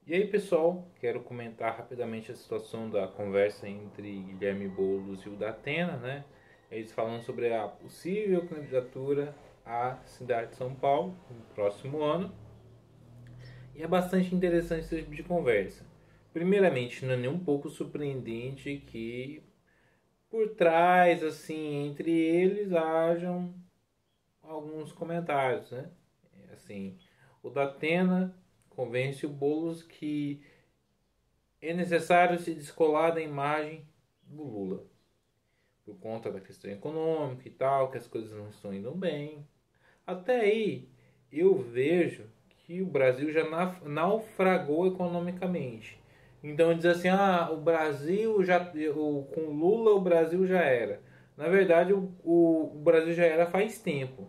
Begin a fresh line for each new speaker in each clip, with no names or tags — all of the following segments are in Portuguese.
E aí, pessoal, quero comentar rapidamente a situação da conversa entre Guilherme Boulos e o Datena, né? Eles falando sobre a possível candidatura à cidade de São Paulo no próximo ano. E é bastante interessante esse tipo de conversa. Primeiramente, não é nem um pouco surpreendente que por trás, assim, entre eles hajam alguns comentários, né? Assim, o Datena convence o Boulos que é necessário se descolar da imagem do Lula, por conta da questão econômica e tal, que as coisas não estão indo bem. Até aí, eu vejo que o Brasil já naufragou economicamente. Então diz assim, o Brasil já, com Lula o Brasil já era. Na verdade, o Brasil já era faz tempo.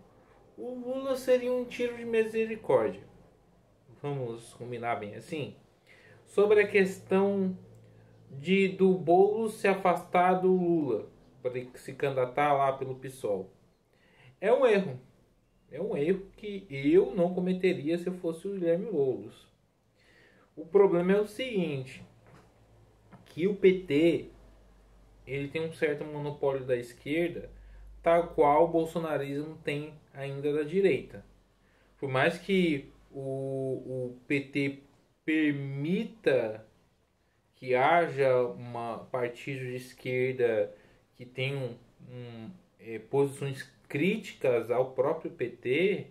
O Lula seria um tiro de misericórdia. Vamos combinar bem assim. Sobre a questão do Boulos se afastar do Lula para se candidatar lá pelo PSOL. É um erro. É um erro que eu não cometeria se eu fosse o Guilherme Boulos. O problema é o seguinte, que o PT ele tem um certo monopólio da esquerda, tal qual o bolsonarismo tem ainda da direita. Por mais que o PT permita que haja uma partido de esquerda que tenham posições críticas ao próprio PT,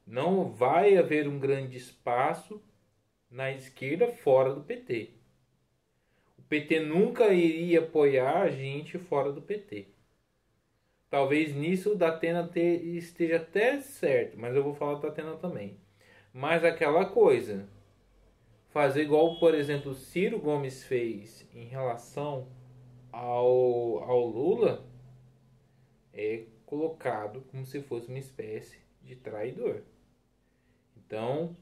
não vai haver um grande espaço na esquerda fora do PT. O PT nunca iria apoiar a gente fora do PT. Talvez nisso o Datena esteja até certo, mas eu vou falar do Datena também. Mas aquela coisa, fazer igual, por exemplo, o Ciro Gomes fez em relação ao Lula, é colocado como se fosse uma espécie de traidor. Então,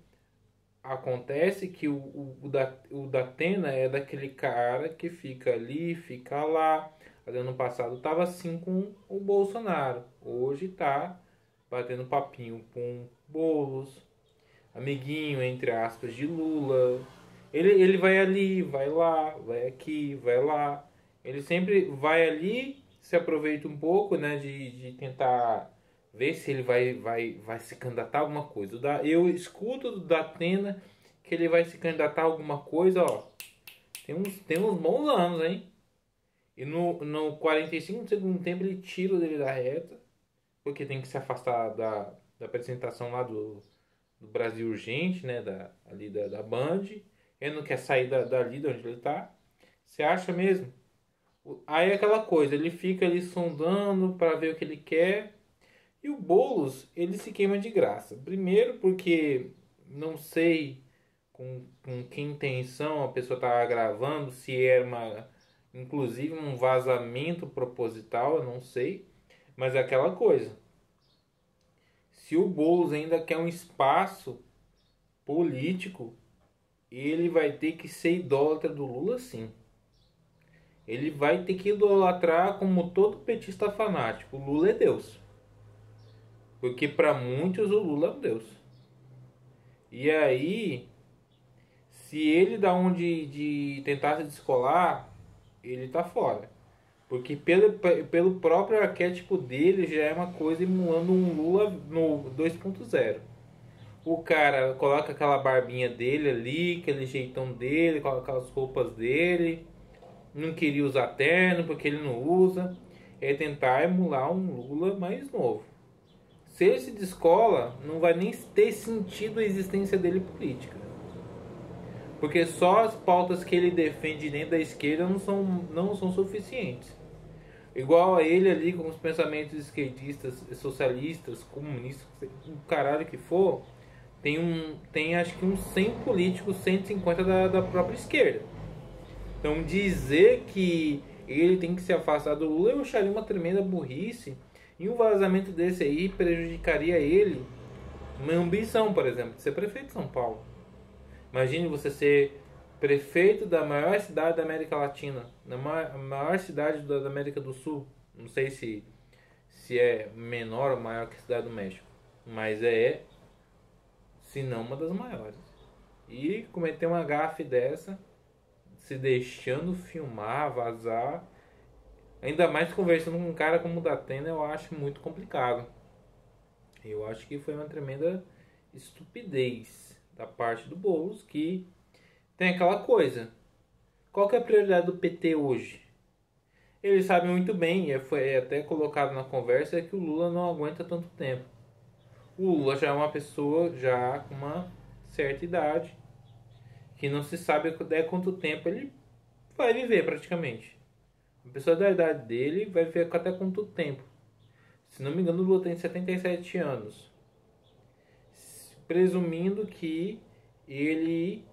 acontece que o Datena é daquele cara que fica ali, fica lá. Ano passado estava assim com o Bolsonaro. Hoje está batendo papinho com Boulos, amiguinho, entre aspas, de Lula. Ele vai ali, vai lá, vai aqui, vai lá. Ele sempre vai ali, se aproveita um pouco, né, de tentar ver se ele vai se candidatar a alguma coisa. Eu escuto do Datena que ele vai se candidatar a alguma coisa, ó. Tem uns bons anos, hein? E no 45 do segundo tempo ele tira o dele da reta, porque tem que se afastar da apresentação lá do Brasil Urgente, né? Ali da Band. Ele não quer sair dali de onde ele tá. Você acha mesmo? Aí é aquela coisa, ele fica ali sondando para ver o que ele quer. E o Boulos, ele se queima de graça. Primeiro porque não sei com que intenção a pessoa estava gravando, se era inclusive um vazamento proposital, eu não sei. Mas é aquela coisa. Se o Boulos ainda quer um espaço político, ele vai ter que ser idólatra do Lula, sim. Ele vai ter que idolatrar como todo petista fanático. O Lula é Deus. Porque para muitos o Lula é Deus. E aí, se ele dá um de tentar se descolar, ele tá fora. Porque pelo próprio arquétipo dele já é uma coisa emulando um Lula no 2.0. O cara coloca aquela barbinha dele ali, aquele jeitão dele, coloca as roupas dele. Não queria usar terno porque ele não usa. É tentar emular um Lula mais novo. Se ele se descola, não vai nem ter sentido a existência dele política. Porque só as pautas que ele defende dentro da esquerda não são suficientes. Igual a ele ali com os pensamentos esquerdistas, socialistas, comunistas, o caralho que for, tem acho que uns 100 políticos, 150 da própria esquerda. Então dizer que ele tem que se afastar do Lula eu acharia uma tremenda burrice. E um vazamento desse aí prejudicaria ele, uma ambição, por exemplo, de ser prefeito de São Paulo. Imagine você ser prefeito da maior cidade da América Latina, na maior cidade da América do Sul. Não sei se é menor ou maior que a cidade do México, mas se não uma das maiores. e cometer uma gafe dessa, se deixando filmar, vazar, ainda mais conversando com um cara como o Datena, eu acho muito complicado. Eu acho que foi uma tremenda estupidez da parte do Boulos, que tem aquela coisa. Qual que é a prioridade do PT hoje? Eles sabem muito bem, e foi até colocado na conversa, que o Lula não aguenta tanto tempo. O Lula já é uma pessoa já com uma certa idade, que não se sabe até quanto tempo ele vai viver praticamente. Uma pessoa da idade dele vai viver até quanto tempo. Se não me engano, o Lula tem 77 anos. Presumindo que ele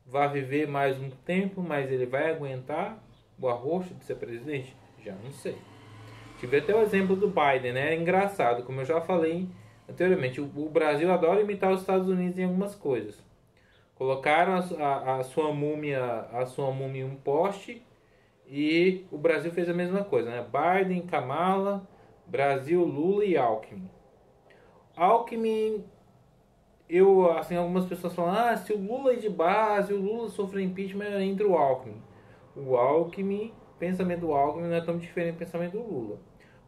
vai viver mais um tempo, mas ele vai aguentar o arroxo de ser presidente? Já não sei. Tive até o exemplo do Biden, né? É engraçado, como eu já falei anteriormente, o Brasil adora imitar os Estados Unidos em algumas coisas. Colocaram a sua múmia em um poste e o Brasil fez a mesma coisa, né? Biden, Kamala, Brasil, Lula e Alckmin. Alckmin, assim, algumas pessoas falam, se o Lula é de base, o Lula sofreu impeachment, entra o Alckmin. O Alckmin, o pensamento do Alckmin não é tão diferente do pensamento do Lula.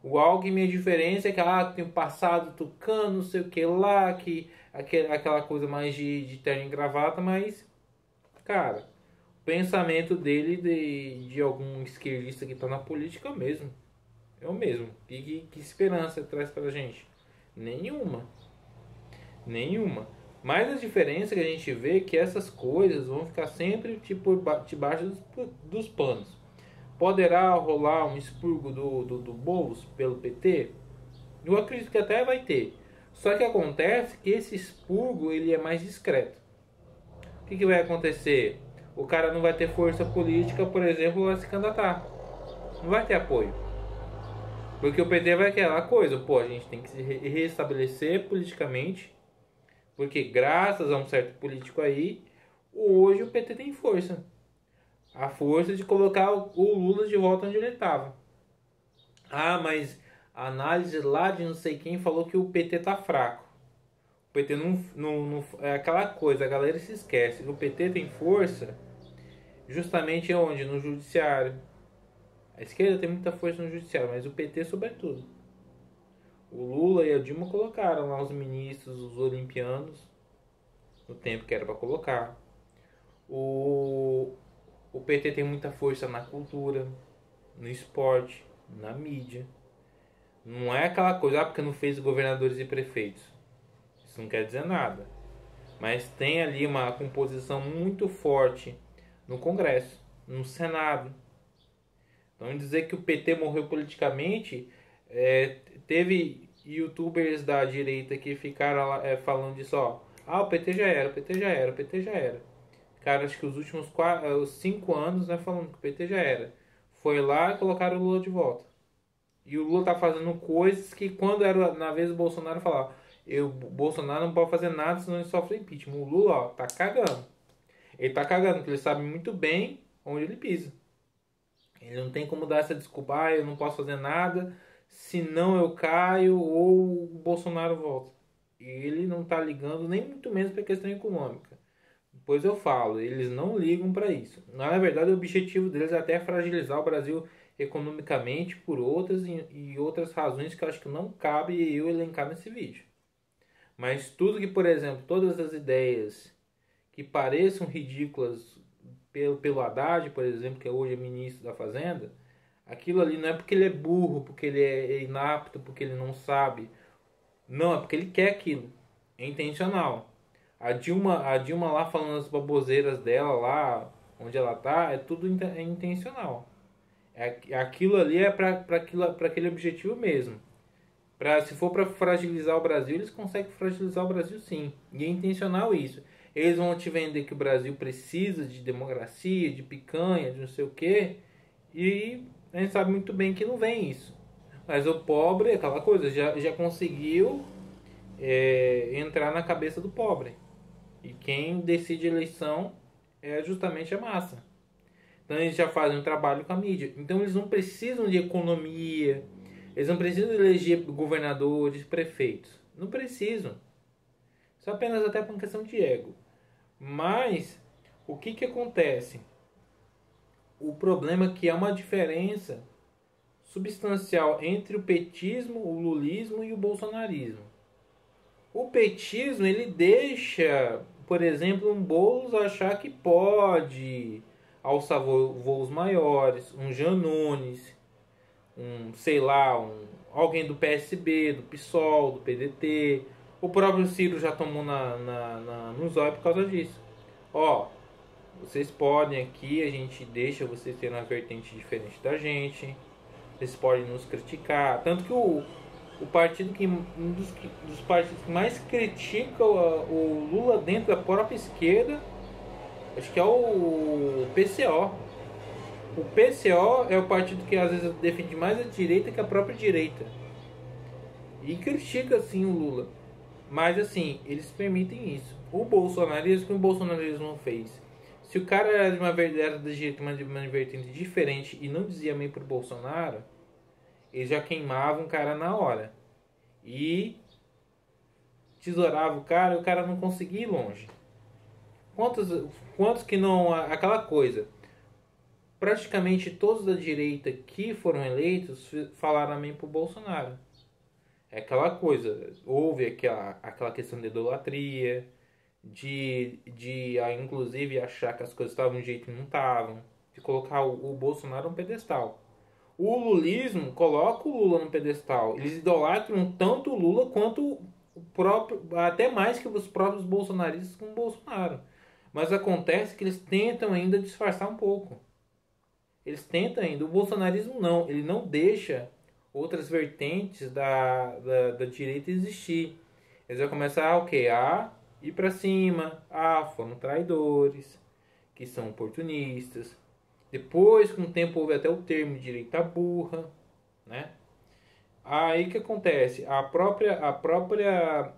O Alckmin, a diferença é que tem o passado tucano, não sei o que lá, aquela coisa mais de terno e gravata, mas, cara, o pensamento dele de algum esquerdista que está na política é o mesmo. É o mesmo. Que esperança traz pra gente? Nenhuma. Nenhuma. Mas a diferença que a gente vê é que essas coisas vão ficar sempre tipo, debaixo dos panos. Poderá rolar um expurgo do Boulos pelo PT? Eu acredito que até vai ter. Só que acontece que esse expurgo ele é mais discreto. O que vai acontecer? O cara não vai ter força política, por exemplo, para se candidatar. Não vai ter apoio. Porque o PT vai aquela coisa, a gente tem que se restabelecer politicamente, porque graças a um certo político aí, hoje o PT tem força. A força de colocar o Lula de volta onde ele estava. Mas a análise lá de não sei quem falou que o PT tá fraco. O PT não é aquela coisa, a galera se esquece que o PT tem força justamente onde? No judiciário. A esquerda tem muita força no judiciário, mas o PT sobretudo. O Lula e a Dilma colocaram lá os ministros, os olimpianos, no tempo que era para colocar. O PT tem muita força na cultura, no esporte, na mídia. Não é aquela coisa, porque não fez governadores e prefeitos. Isso não quer dizer nada. Mas tem ali uma composição muito forte no Congresso, no Senado. Então dizer que o PT morreu politicamente, teve youtubers da direita que ficaram lá, falando disso, o PT já era, o PT já era, o PT já era. Cara, acho que os últimos 5 anos, né, falando que o PT já era. Foi lá e colocaram o Lula de volta. E o Lula tá fazendo coisas que quando era na vez do Bolsonaro falava, o Bolsonaro não pode fazer nada senão ele sofre impeachment. O Lula, tá cagando. Ele tá cagando, porque ele sabe muito bem onde ele pisa. Ele não tem como dar essa desculpa, eu não posso fazer nada, senão eu caio ou o Bolsonaro volta. E ele não tá ligando nem muito menos para a questão econômica. Depois eu falo, eles não ligam para isso. Na verdade, o objetivo deles é até fragilizar o Brasil economicamente por outras e outras razões que eu acho que não cabe eu elencar nesse vídeo. Mas tudo que, por exemplo, todas as ideias que pareçam ridículas pelo Haddad, por exemplo, que hoje é ministro da Fazenda, aquilo ali não é porque ele é burro, porque ele é inapto, porque ele não sabe. Não, é porque ele quer aquilo. É intencional. A Dilma lá falando as baboseiras dela lá, onde ela tá, é tudo intencional. Aquilo ali é para aquele objetivo mesmo. Se for para fragilizar o Brasil, eles conseguem fragilizar o Brasil sim. E é intencional isso. Eles vão te vender que o Brasil precisa de democracia, de picanha, de não sei o quê. E a gente sabe muito bem que não vem isso. Mas o pobre, aquela coisa, já conseguiu entrar na cabeça do pobre. E quem decide a eleição é justamente a massa. Então eles já fazem um trabalho com a mídia. Então eles não precisam de economia. Eles não precisam eleger governadores, prefeitos. Não precisam. Isso é apenas até por uma questão de ego. Mas o que acontece? O problema é que há uma diferença substancial entre o petismo, o lulismo e o bolsonarismo. O petismo, ele deixa, por exemplo, um Boulos achar que pode alçar voos maiores, um Janones, sei lá, alguém do PSB, do PSOL, do PDT. O próprio Ciro já tomou no zóio por causa disso. Ó, vocês podem aqui, a gente deixa vocês terem uma vertente diferente da gente. Vocês podem nos criticar. Tanto que o partido que um dos partidos que mais critica o Lula dentro da própria esquerda, acho que é o PCO. O PCO é o partido que às vezes defende mais a direita que a própria direita. E critica assim o Lula. Mas assim, eles permitem isso. O bolsonarismo, o que o bolsonarismo fez? Se o cara era de uma verdade da direita, mas de uma vertente diferente e não dizia bem pro Bolsonaro, eles já queimavam o cara na hora. E tesourava o cara e o cara não conseguia ir longe. Quantos que não... Aquela coisa. Praticamente todos da direita que foram eleitos falaram amém pro Bolsonaro. É aquela coisa. Houve aquela questão de idolatria, de inclusive achar que as coisas estavam de um jeito e não estavam, de colocar o Bolsonaro no pedestal. O lulismo coloca o Lula no pedestal. Eles idolatram tanto o Lula quanto o próprio, até mais que os próprios bolsonaristas com o Bolsonaro. Mas acontece que eles tentam ainda disfarçar um pouco. Eles tentam ainda. O bolsonarismo não. Ele não deixa outras vertentes da direita existir. Eles vão começar o quê? A ir pra cima. Ah, foram traidores, que são oportunistas. Depois, com o tempo, houve até o termo direita burra, né? Aí que acontece? A própria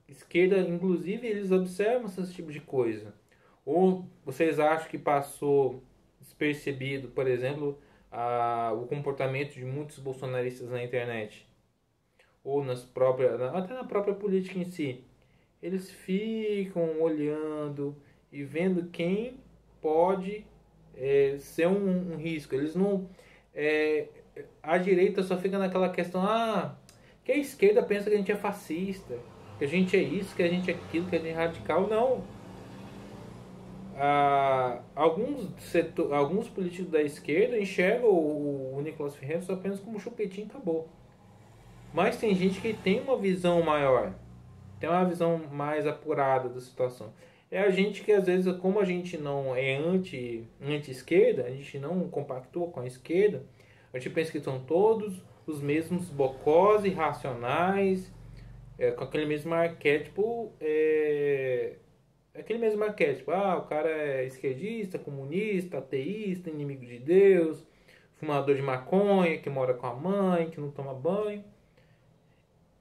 esquerda, inclusive, eles observam esse tipo de coisa. Ou vocês acham que passou despercebido, por exemplo, o comportamento de muitos bolsonaristas na internet? Ou até na própria política em si. Eles ficam olhando e vendo quem pode ser um risco. Eles não. A direita só fica naquela questão, que a esquerda pensa que a gente é fascista, que a gente é isso, que a gente é aquilo, que a gente é radical. Não. Alguns políticos da esquerda enxergam o Nicolas Ferreira só apenas como chupetinho e acabou. Mas tem gente que tem uma visão maior, tem uma visão mais apurada da situação. É a gente que às vezes, como a gente não é anti-esquerda, a gente não compactua com a esquerda, a gente pensa que são todos os mesmos bocós irracionais, com aquele mesmo arquétipo, aquele mesmo arquétipo, o cara é esquerdista, comunista, ateísta, inimigo de Deus, fumador de maconha, que mora com a mãe, que não toma banho.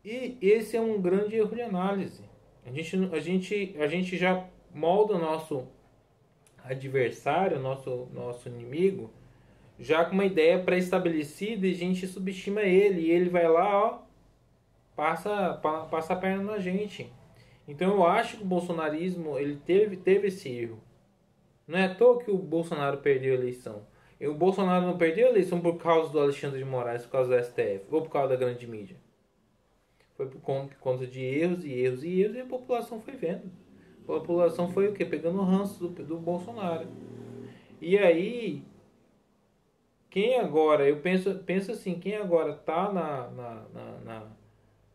E esse é um grande erro de análise. A gente já molda o nosso adversário, nosso inimigo, já com uma ideia pré-estabelecida e a gente subestima ele. E ele vai lá, passa a perna na gente. Então eu acho que o bolsonarismo ele teve esse erro. Não é à toa que o Bolsonaro perdeu a eleição. E o Bolsonaro não perdeu a eleição por causa do Alexandre de Moraes, por causa do STF, ou por causa da grande mídia. Foi por conta de erros e a população foi vendo. A população foi o quê? Pegando o ranço do Bolsonaro. E aí, quem agora, eu penso assim, quem agora tá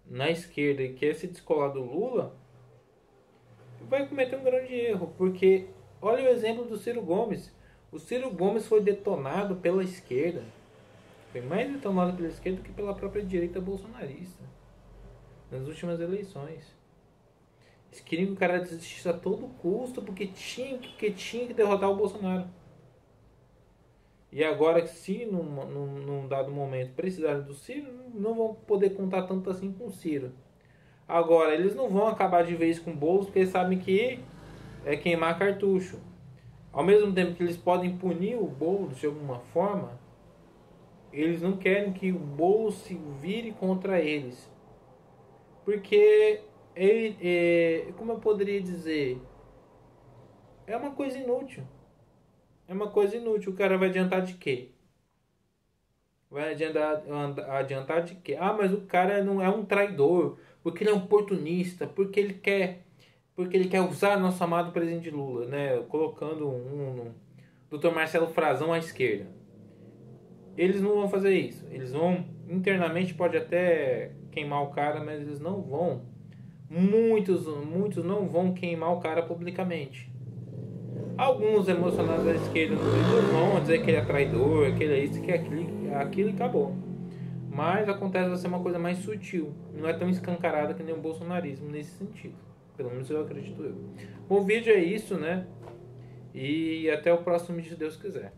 na esquerda e quer se descolar do Lula, vai cometer um grande erro, porque olha o exemplo do Ciro Gomes. O Ciro Gomes foi detonado pela esquerda. Foi mais detonado pela esquerda do que pela própria direita bolsonarista. Nas últimas eleições. Eles queriam que o cara desistisse a todo custo porque tinha que derrotar o Bolsonaro. E agora, se num dado momento precisarem do Ciro, não vão poder contar tanto assim com o Ciro. Agora, eles não vão acabar de vez com o Boulos porque eles sabem que é queimar cartucho. Ao mesmo tempo que eles podem punir o Boulos de alguma forma, eles não querem que o Boulos se vire contra eles. Porque ele, como eu poderia dizer, É uma coisa inútil. É uma coisa inútil. O cara vai adiantar de quê? Vai adiantar de quê? Ah, mas o cara não é um traidor, porque ele é um oportunista, porque ele quer usar nosso amado presidente Lula, né? Colocando um Dr. Marcelo Frazão à esquerda. Eles não vão fazer isso. Eles vão, internamente pode até queimar o cara, mas eles não vão. Muitos não vão queimar o cara publicamente. Alguns emocionados da esquerda no Twitter vão dizer que ele é traidor, que ele é isso, que é aquilo e acabou. Mas acontece de ser uma coisa mais sutil. Não é tão escancarada que nem o bolsonarismo nesse sentido. Pelo menos eu acredito eu. O vídeo é isso, né? E até o próximo vídeo, se Deus quiser.